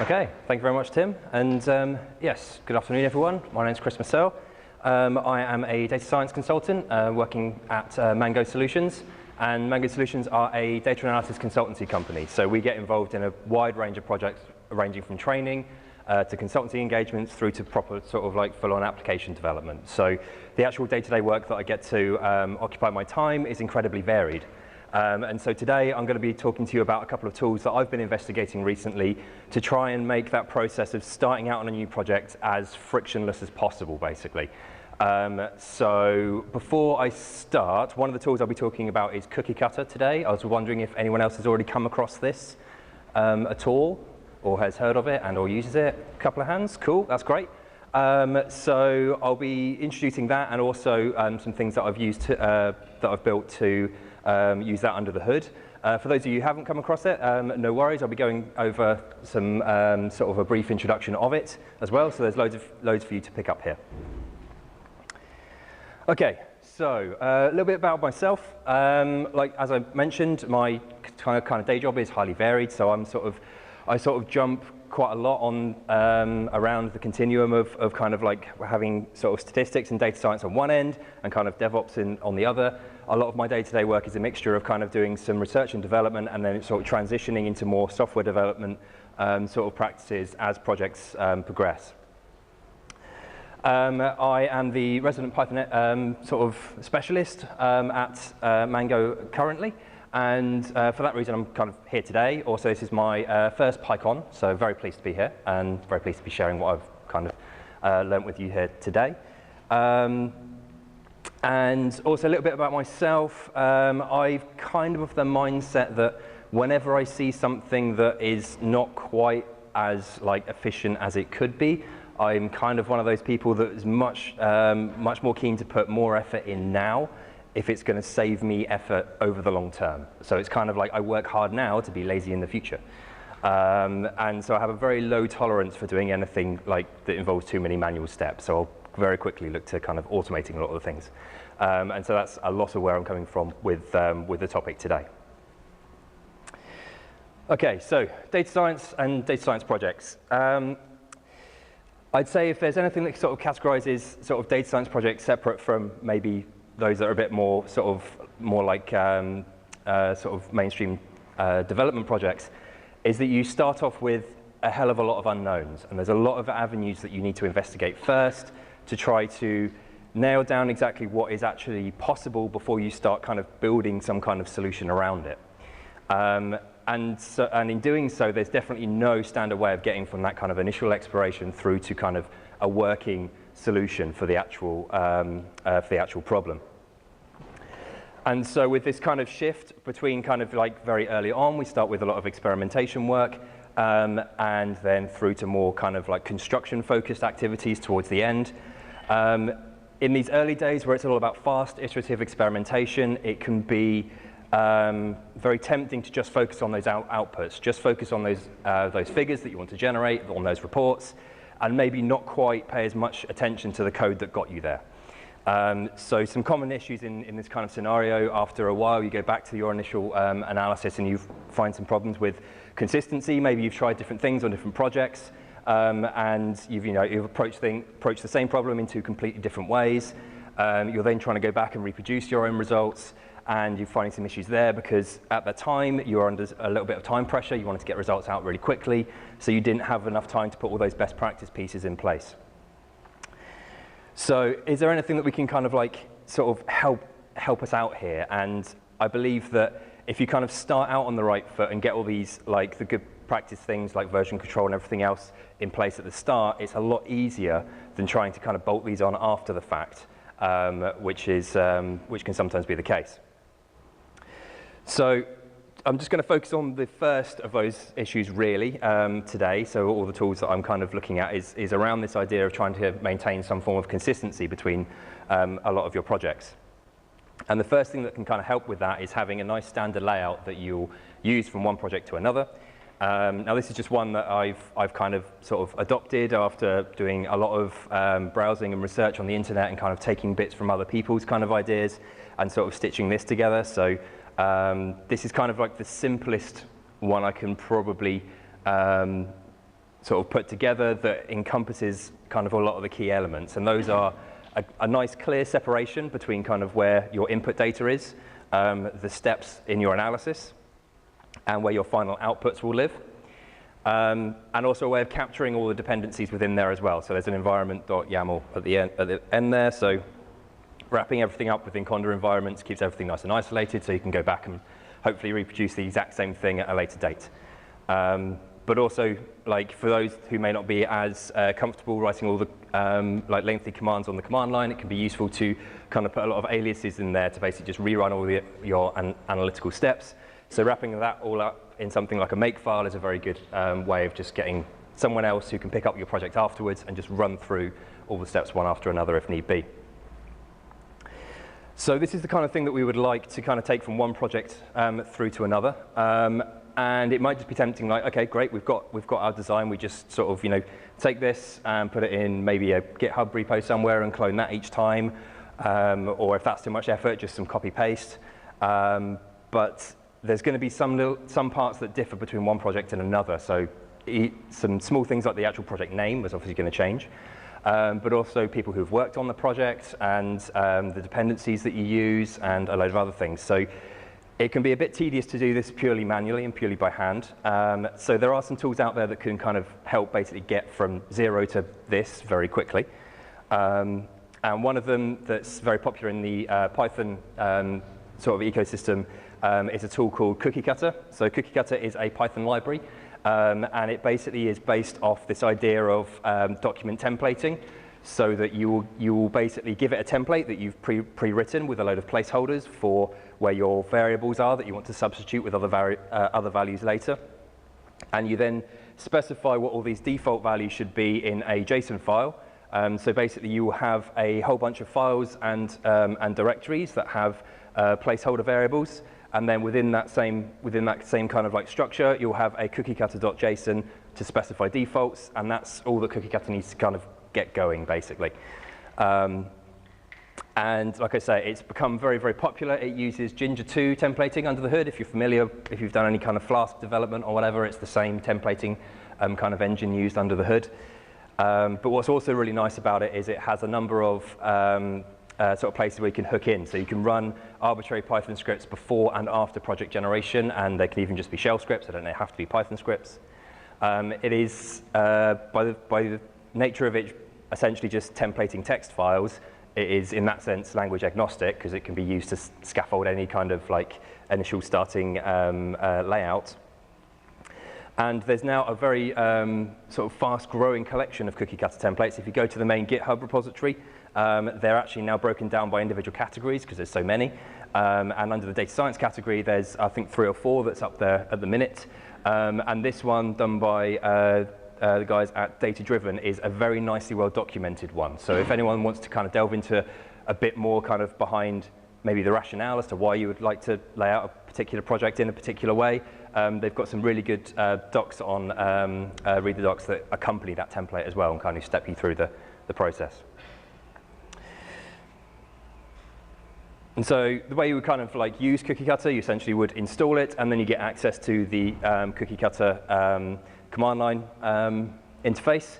Okay, thank you very much, Tim. And yes, good afternoon, everyone. My name is Chris Musselle. I am a data science consultant working at Mango Solutions. And Mango Solutions are a data analysis consultancy company. So we get involved in a wide range of projects, ranging from training to consultancy engagements through to proper sort of like full-on application development. So the actual day-to-day work that I get to occupy my time is incredibly varied. And so today I'm going to be talking to you about a couple of tools that I've been investigating recently to try and make that process of starting out on a new project as frictionless as possible, basically. So before I start, one of the tools I'll be talking about is COOKIECUTTER today. I was wondering if anyone else has already come across this at all, or has heard of it and or uses it. A couple of hands, cool, that's great. So I'll be introducing that and also some things that I've used to, that I've built to use that under the hood. For those of you who haven't come across it, no worries. I'll be going over some sort of a brief introduction of it as well. So there's loads for you to pick up here. Okay, so a little bit about myself. Like as I mentioned, my kind of day job is highly varied. So I sort of jump quite a lot on around the continuum of kind of like having sort of statistics and data science on one end and kind of DevOps on the other. A lot of my day-to-day work is a mixture of kind of doing some research and development and then sort of transitioning into more software development sort of practices as projects progress. I am the resident Python sort of specialist at Mango currently. And for that reason, I'm kind of here today. Also, this is my first PyCon, so very pleased to be here and very pleased to be sharing what I've kind of learnt with you here today. And also a little bit about myself. I've kind of the mindset that whenever I see something that is not quite as like efficient as it could be, I'm kind of one of those people that is much more keen to put more effort in now if it's going to save me effort over the long term. So it's kind of like I work hard now to be lazy in the future. And so I have a very low tolerance for doing anything like that involves too many manual steps. So I'll very quickly look to kind of automating a lot of the things. And so that's a lot of where I'm coming from with the topic today. Okay, so data science and data science projects. I'd say if there's anything that sort of categorizes sort of data science projects separate from maybe those that are a bit more sort of more like sort of mainstream development projects, is that you start off with a hell of a lot of unknowns, and there's a lot of avenues that you need to investigate first to try to nail down exactly what is actually possible before you start kind of building some kind of solution around it. And in doing so, there's definitely no standard way of getting from that kind of initial exploration through to kind of a working solution for the actual problem. And so with this kind of shift between kind of like very early on, we start with a lot of experimentation work, and then through to more kind of like construction-focused activities towards the end. In these early days where it's all about fast, iterative experimentation, it can be very tempting to just focus on those outputs, just focus on those figures that you want to generate, on those reports, and maybe not quite pay as much attention to the code that got you there. So some common issues in this kind of scenario, after a while you go back to your initial analysis and you find some problems with consistency. Maybe you've tried different things on different projects, and you've approached the same problem in two completely different ways. You're then trying to go back and reproduce your own results, and you're finding some issues there because at the time you were under a little bit of time pressure. You wanted to get results out really quickly, so you didn't have enough time to put all those best practice pieces in place. So is there anything that we can kind of like sort of help us out here? And I believe that if you kind of start out on the right foot and get all these like the good practice things like version control and everything else in place at the start, it's a lot easier than trying to kind of bolt these on after the fact, which can sometimes be the case. So I'm just going to focus on the first of those issues really today. So all the tools that I'm kind of looking at is around this idea of trying to maintain some form of consistency between a lot of your projects. And the first thing that can kind of help with that is having a nice standard layout that you'll use from one project to another. Now this is just one that I've kind of sort of adopted after doing a lot of browsing and research on the internet and kind of taking bits from other people's kind of ideas and sort of stitching this together. So this is kind of like the simplest one I can probably sort of put together that encompasses kind of a lot of the key elements. And those are a nice clear separation between kind of where your input data is, the steps in your analysis, and where your final outputs will live. And also a way of capturing all the dependencies within there as well. So there's an environment.yaml at the end there. So wrapping everything up within Conda environments keeps everything nice and isolated, so you can go back and hopefully reproduce the exact same thing at a later date. But also, like for those who may not be as comfortable writing all the like lengthy commands on the command line, it can be useful to kind of put a lot of aliases in there to basically just rerun all your analytical steps. So wrapping that all up in something like a makefile is a very good way of just getting someone else who can pick up your project afterwards and just run through all the steps one after another if need be. So this is the kind of thing that we would like to kind of take from one project through to another. And it might just be tempting, like, okay, great, we've got our design. We just sort of, take this and put it in maybe a GitHub repo somewhere and clone that each time. Or if that's too much effort, just some copy paste. But there's going to be some parts that differ between one project and another. So some small things like the actual project name is obviously going to change. But also people who've worked on the project and the dependencies that you use and a load of other things. So it can be a bit tedious to do this purely manually and purely by hand. So there are some tools out there that can kind of help basically get from 0 to this very quickly. And one of them that's very popular in the Python sort of ecosystem is a tool called COOKIECUTTER. So COOKIECUTTER is a Python library. And it basically is based off this idea of document templating, so that you will basically give it a template that you've pre-written with a load of placeholders for where your variables are that you want to substitute with other values later. And you then specify what all these default values should be in a JSON file. So basically you will have a whole bunch of files and directories that have placeholder variables. And then within that same kind of like structure, you'll have a cookiecutter.json to specify defaults, and that's all that CookieCutter needs to kind of get going, basically. And like I say, it's become very, very popular. It uses Ginger 2 templating under the hood. If you're familiar, if you've done any kind of Flask development or whatever, it's the same templating kind of engine used under the hood. But what's also really nice about it is it has a number of sort of places where you can hook in. So you can run arbitrary Python scripts before and after project generation, and they can even just be shell scripts. They don't have to be Python scripts. It is, by the nature of it, essentially just templating text files. It is, in that sense, language agnostic, because it can be used to scaffold any kind of like initial starting layout. And there's now a very sort of fast-growing collection of CookieCutter templates. If you go to the main GitHub repository, they're actually now broken down by individual categories because there's so many. And under the data science category, there's, I think, 3 or 4 that's up there at the minute. And this one, done by the guys at Data Driven, is a very nicely well-documented one. So if anyone wants to kind of delve into a bit more kind of behind maybe the rationale as to why you would like to lay out a particular project in a particular way, they've got some really good docs on read the docs that accompany that template as well and kind of step you through the process. And so the way you would kind of like use CookieCutter, you essentially would install it, and then you get access to the CookieCutter command line interface.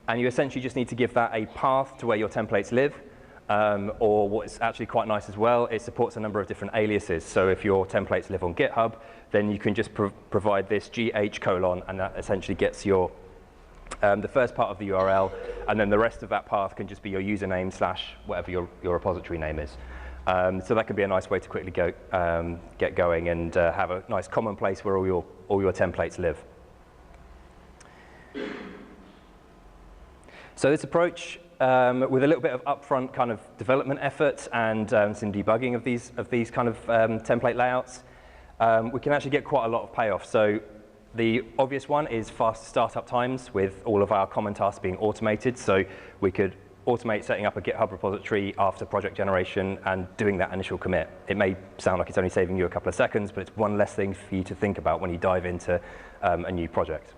And you essentially just need to give that a path to where your templates live. Or what's actually quite nice as well, it supports a number of different aliases. So if your templates live on GitHub, then you can just provide this gh:, and that essentially gets your the first part of the URL, and then the rest of that path can just be your username / whatever your repository name is. So that can be a nice way to quickly get going and have a nice common place where all your templates live. So this approach, with a little bit of upfront kind of development effort and some debugging of these kind of template layouts, we can actually get quite a lot of payoff. So the obvious one is fast startup times with all of our common tasks being automated. So we could automate setting up a GitHub repository after project generation and doing that initial commit. It may sound like it's only saving you a couple of seconds, but it's one less thing for you to think about when you dive into a new project.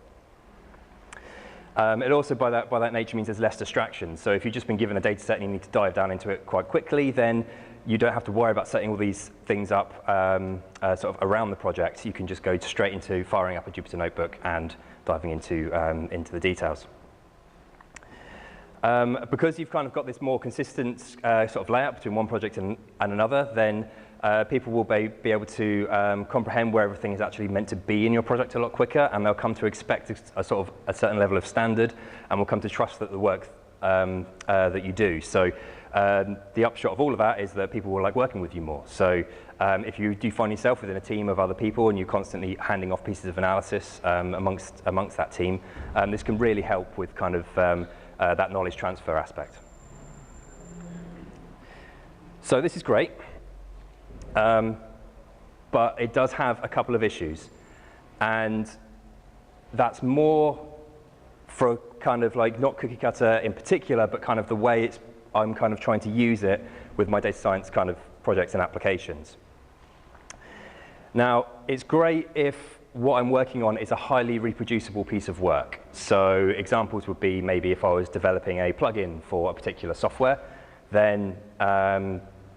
It also, by that nature, means there's less distraction. So if you've just been given a data set and you need to dive down into it quite quickly, then you don't have to worry about setting all these things up sort of around the project. You can just go straight into firing up a Jupyter Notebook and diving into the details. Because you've kind of got this more consistent sort of layout between one project and another, then people will be able to comprehend where everything is actually meant to be in your project a lot quicker, and they'll come to expect a sort of a certain level of standard, and will come to trust that the work that you do. So the upshot of all of that is that people will like working with you more. So if you do find yourself within a team of other people and you're constantly handing off pieces of analysis amongst that team, this can really help with kind of that knowledge transfer aspect. So this is great, but it does have a couple of issues, and that's more for kind of like not cookie cutter in particular, but kind of the way I'm kind of trying to use it with my data science kind of projects and applications. Now, it's great if what I'm working on is a highly reproducible piece of work. So examples would be maybe if I was developing a plugin for a particular software, then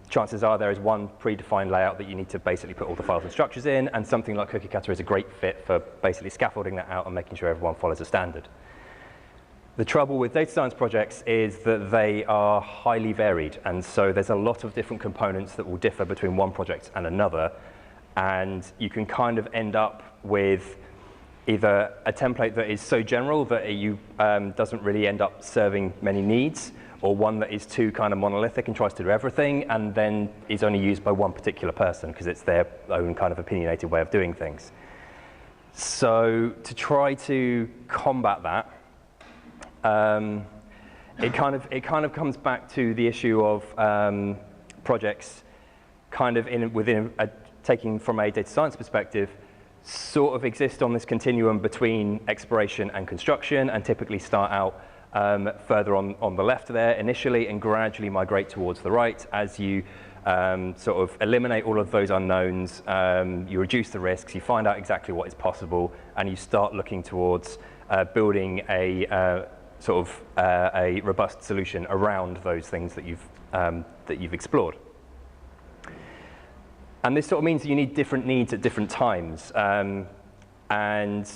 chances are there is one predefined layout that you need to basically put all the files and structures in, and something like CookieCutter is a great fit for basically scaffolding that out and making sure everyone follows a standard. The trouble with data science projects is that they are highly varied, and so there's a lot of different components that will differ between one project and another, and you can kind of end up with either a template that is so general that it doesn't really end up serving many needs, or one that is too kind of monolithic and tries to do everything and then is only used by one particular person because it's their own kind of opinionated way of doing things. So to try to combat that, it kind of comes back to the issue of projects kind of taking from a data science perspective, sort of exist on this continuum between exploration and construction, and typically start out further on the left there initially and gradually migrate towards the right as you sort of eliminate all of those unknowns, you reduce the risks, you find out exactly what is possible, and you start looking towards building a sort of a robust solution around those things that you've explored. And this sort of means that you need different needs at different times. And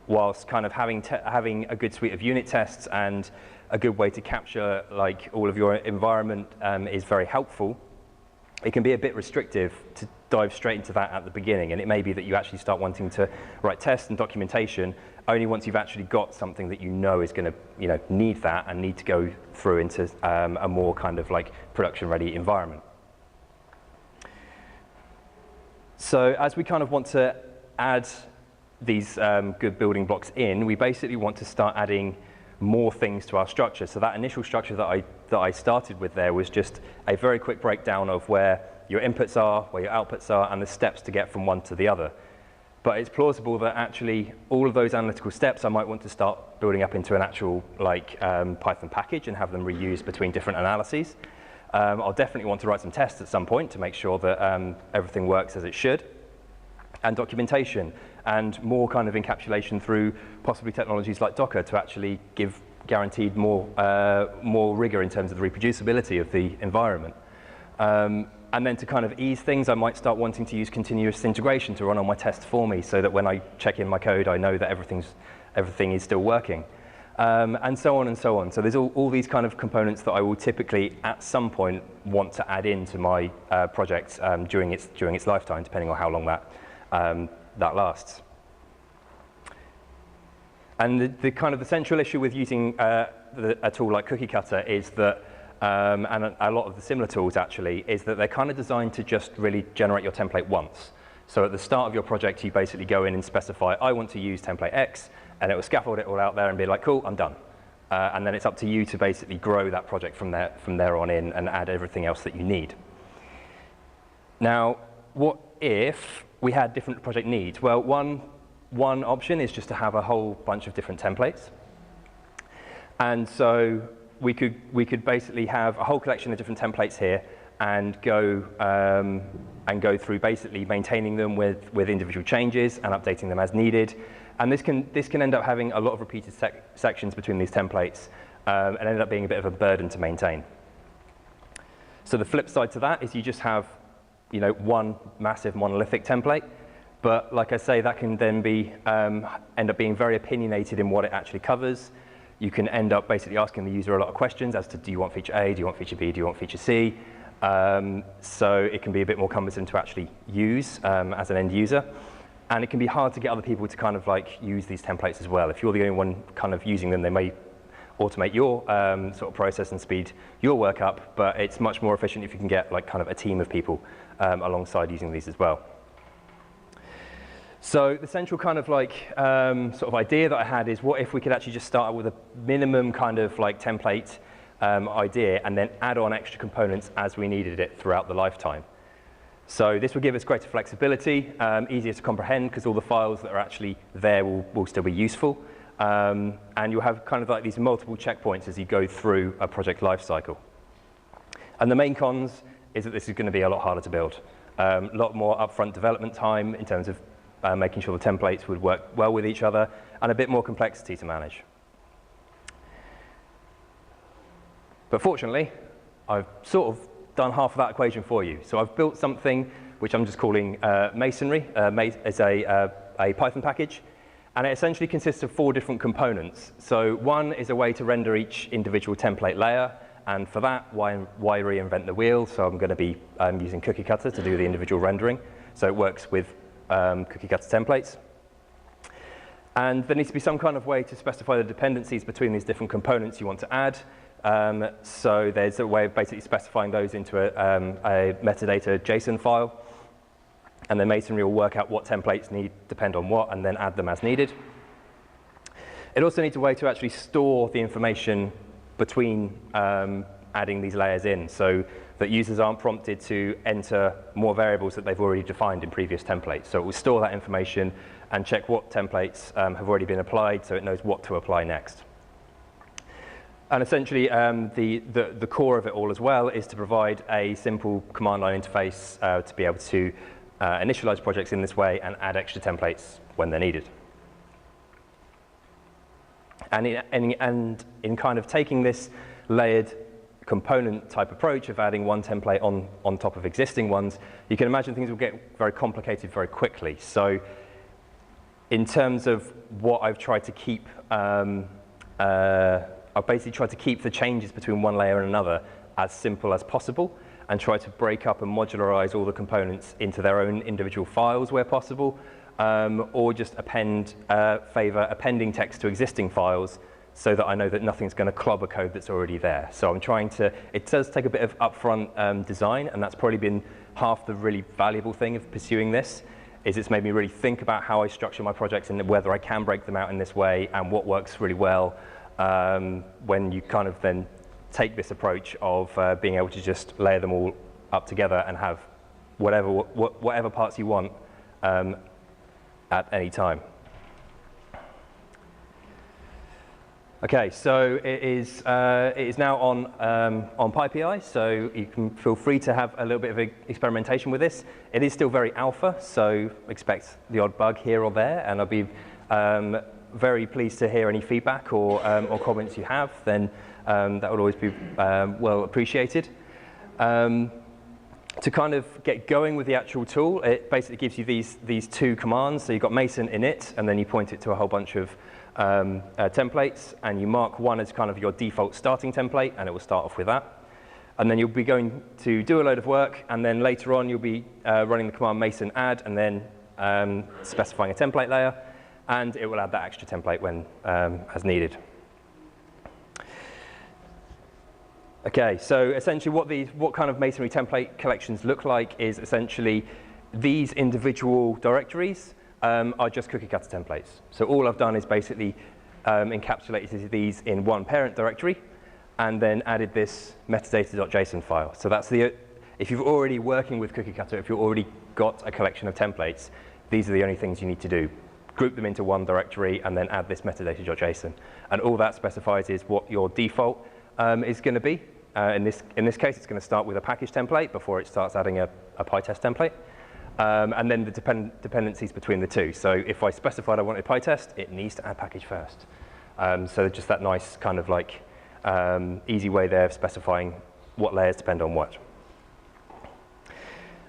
whilst kind of having a good suite of unit tests and a good way to capture like all of your environment is very helpful, it can be a bit restrictive to dive straight into that at the beginning. And it may be that you actually start wanting to write tests and documentation only once you've actually got something that you know is going to need that and need to go through into a more kind of like production-ready environment. So as we kind of want to add these good building blocks in, we basically want to start adding more things to our structure. So that initial structure that I started with there was just a very quick breakdown of where your inputs are, where your outputs are, and the steps to get from one to the other. But it's plausible that actually all of those analytical steps I might want to start building up into an actual like Python package and have them reused between different analyses. I'll definitely want to write some tests at some point to make sure that everything works as it should. And documentation, and more kind of encapsulation through possibly technologies like Docker to actually give guaranteed more rigor in terms of the reproducibility of the environment. And then to kind of ease things, I might start wanting to use continuous integration to run on my tests for me so that when I check in my code, I know that everything is still working. And so on and so on. So there's all these kind of components that I will typically at some point want to add into my project during its lifetime, depending on how long that lasts. And the kind of the central issue with using a tool like CookieCutter is that, and a lot of the similar tools actually, is that they're kind of designed to just really generate your template once. So at the start of your project, you basically go in and specify, I want to use template X, and it will scaffold it all out there and be like, cool, I'm done. And then it's up to you to basically grow that project from there on in and add everything else that you need. Now, what if we had different project needs? Well, one option is just to have a whole bunch of different templates. And so we could basically have a whole collection of different templates here and go through basically maintaining them with individual changes and updating them as needed. And this can end up having a lot of repeated sections between these templates and end up being a bit of a burden to maintain. So the flip side to that is you just have, one massive monolithic template. But like I say, that can then be end up being very opinionated in what it actually covers. You can end up basically asking the user a lot of questions as to, do you want feature A, do you want feature B, do you want feature C? So it can be a bit more cumbersome to actually use as an end user. And it can be hard to get other people to kind of like use these templates as well. If you're the only one kind of using them, they may automate your sort of process and speed your work up, but it's much more efficient if you can get like kind of a team of people alongside using these as well. So the central kind of like sort of idea that I had is, what if we could actually just start with a minimum kind of like template idea and then add on extra components as we needed it throughout the lifetime. So this will give us greater flexibility, easier to comprehend because all the files that are actually there will still be useful. And you'll have kind of like these multiple checkpoints as you go through a project lifecycle. And the main cons is that this is going to be a lot harder to build. A lot more upfront development time in terms of making sure the templates would work well with each other, and a bit more complexity to manage. But fortunately, I've sort of done half of that equation for you. So I've built something which I'm just calling Masonry. It's a Python package. And it essentially consists of 4 different components. So one is a way to render each individual template layer. And for that, why reinvent the wheel? So I'm going to be using COOKIECUTTER to do the individual rendering. So it works with COOKIECUTTER templates. And there needs to be some kind of way to specify the dependencies between these different components you want to add. So there's a way of basically specifying those into a metadata JSON file. And then Masonry will work out what templates depend on what, and then add them as needed. It also needs a way to actually store the information between adding these layers in, so that users aren't prompted to enter more variables that they've already defined in previous templates. So it will store that information and check what templates have already been applied, so it knows what to apply next. And essentially, the core of it all as well is to provide a simple command line interface to be able to initialize projects in this way and add extra templates when they're needed. And in kind of taking this layered component type approach of adding one template on top of existing ones, you can imagine things will get very complicated very quickly. So in terms of what I've tried to keep, I've basically tried to keep the changes between one layer and another as simple as possible, and try to break up and modularize all the components into their own individual files where possible, or just favor appending text to existing files so that I know that nothing's going to clobber code that's already there. So I'm trying to, it does take a bit of upfront design, and that's probably been half the really valuable thing of pursuing this, is it's made me really think about how I structure my projects and whether I can break them out in this way and what works really well when you kind of then take this approach of being able to just layer them all up together and have whatever parts you want at any time. Okay, so it is now on PyPI, so you can feel free to have a little bit of experimentation with this. It is still very alpha, so expect the odd bug here or there, and I'll be very pleased to hear any feedback or comments you have. Then that would always be well appreciated. To kind of get going with the actual tool, it basically gives you these 2 commands. So you've got Mason init, and then you point it to a whole bunch of templates, and you mark one as kind of your default starting template, and it will start off with that. And then you'll be going to do a load of work, and then later on you'll be running the command Mason add, and then specifying a template layer, and it will add that extra template when as needed. Okay, so essentially what kind of Masonry template collections look like is essentially these individual directories are just COOKIECUTTER templates. So all I've done is basically encapsulated these in one parent directory and then added this metadata.json file. So that's if you're already working with COOKIECUTTER, if you've already got a collection of templates, these are the only things you need to do. Group them into one directory and then add this metadata.json. And all that specifies is what your default is going to be. In this case, it's going to start with a package template before it starts adding a PyTest template. And then the dependencies between the two. So if I specified I wanted PyTest, it needs to add package first. So just that nice kind of like easy way there of specifying what layers depend on what.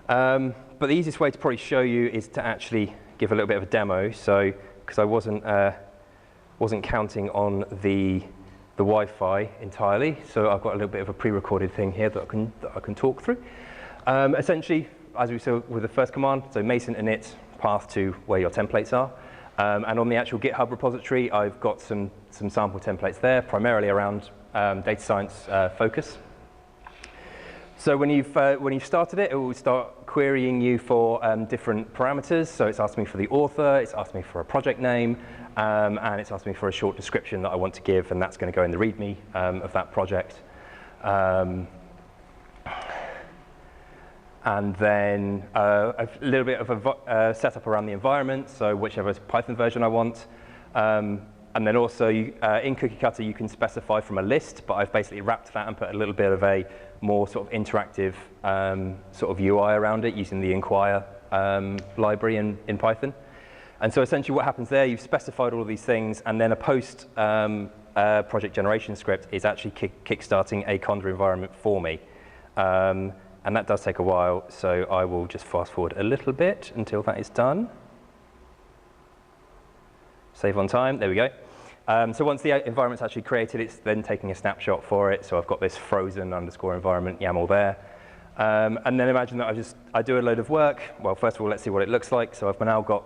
But the easiest way to probably show you is to actually give a little bit of a demo. So, because I wasn't counting on the Wi-Fi entirely, so I've got a little bit of a pre-recorded thing here that I can talk through. Essentially, as we saw with the first command, so Mason init path to where your templates are. And on the actual GitHub repository, I've got some sample templates there, primarily around data science focus. So when you've started it, it will start querying you for different parameters. So it's asking me for the author, it's asking me for a project name, and it's asking me for a short description that I want to give, and that's going to go in the README of that project. And then a little bit of a setup around the environment, so whichever Python version I want. And then also, in CookieCutter, you can specify from a list, but I've basically wrapped that and put a little bit of a more sort of interactive sort of UI around it using the inquire library in Python. And so essentially what happens there, you've specified all of these things, and then a post project generation script is actually kickstarting a Conda environment for me. And that does take a while, so I will just fast forward a little bit until that is done. Save on time, there we go. So once the environment's actually created, it's then taking a snapshot for it. So I've got this frozen _ environment YAML there. And then imagine that I do a load of work. Well, first of all, let's see what it looks like. So I've now got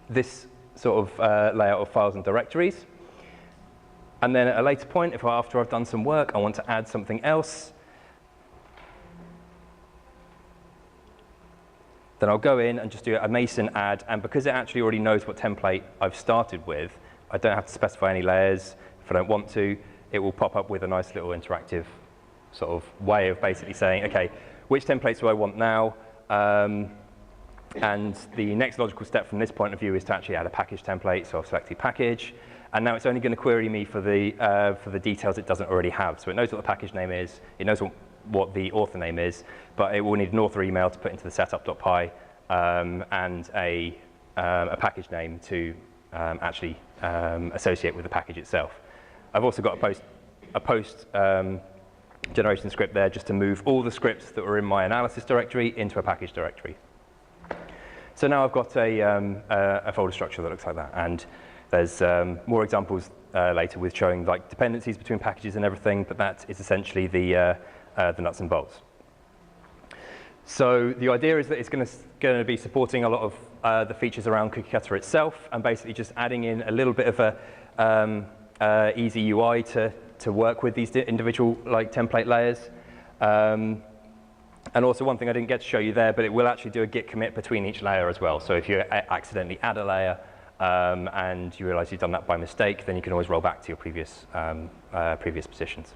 this sort of layout of files and directories. And then at a later point, after I've done some work, I want to add something else, then I'll go in and just do a Mason add, and because it actually already knows what template I've started with, I don't have to specify any layers. If I don't want to, it will pop up with a nice little interactive sort of way of basically saying, okay, which templates do I want now? And the next logical step from this point of view is to actually add a package template, so I've selected package, and now it's only going to query me for the details it doesn't already have. So it knows what the package name is, it knows what the author name is, but it will need an author email to put into the setup.py and a package name to actually associate with the package itself. I've also got a post generation script there just to move all the scripts that were in my analysis directory into a package directory. So now I've got a folder structure that looks like that, and there's more examples later with showing like dependencies between packages and everything, but that is essentially the nuts and bolts. So the idea is that it's going to be supporting a lot of the features around CookieCutter itself, and basically just adding in a little bit of a easy UI to work with these individual like template layers. And also one thing I didn't get to show you there, but it will actually do a git commit between each layer as well. So if you accidentally add a layer and you realize you've done that by mistake, then you can always roll back to your previous positions.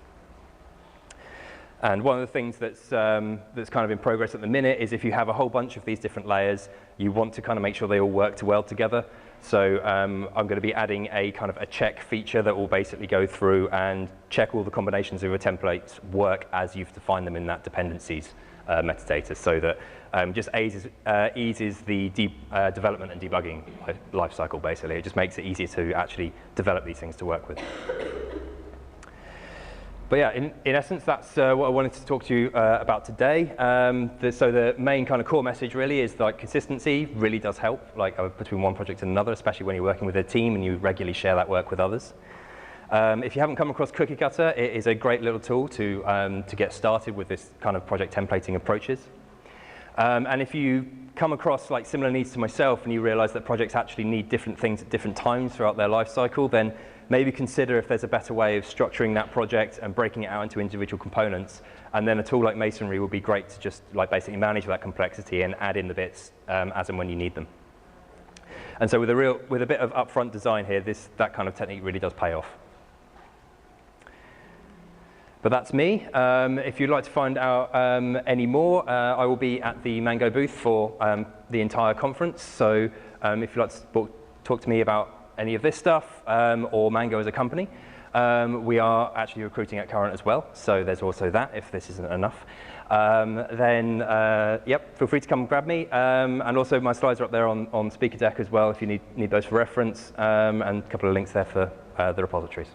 And one of the things that's kind of in progress at the minute is if you have a whole bunch of these different layers, you want to kind of make sure they all work well together. So I'm going to be adding a kind of a check feature that will basically go through and check all the combinations of your templates work as you've defined them in that dependencies metadata, so that just eases the development and debugging lifecycle, basically. It just makes it easier to actually develop these things to work with. But yeah, in essence, that's what I wanted to talk to you about today. So the main kind of core message really is like consistency really does help, like between one project and another, especially when you're working with a team and you regularly share that work with others. If you haven't come across CookieCutter, it is a great little tool to get started with this kind of project templating approaches. And if you come across like similar needs to myself and you realize that projects actually need different things at different times throughout their life cycle, then maybe consider if there's a better way of structuring that project and breaking it out into individual components. And then a tool like Masonry will be great to just like basically manage that complexity and add in the bits as and when you need them. And so with a bit of upfront design here, that kind of technique really does pay off. But that's me. If you'd like to find out any more, I will be at the Mango booth for the entire conference. So if you'd like to talk to me about any of this stuff or Mango as a company, we are actually recruiting at current as well. So there's also that if this isn't enough. Then, yep, feel free to come and grab me. And also my slides are up there on speaker deck as well if you need those for reference, and a couple of links there for the repositories.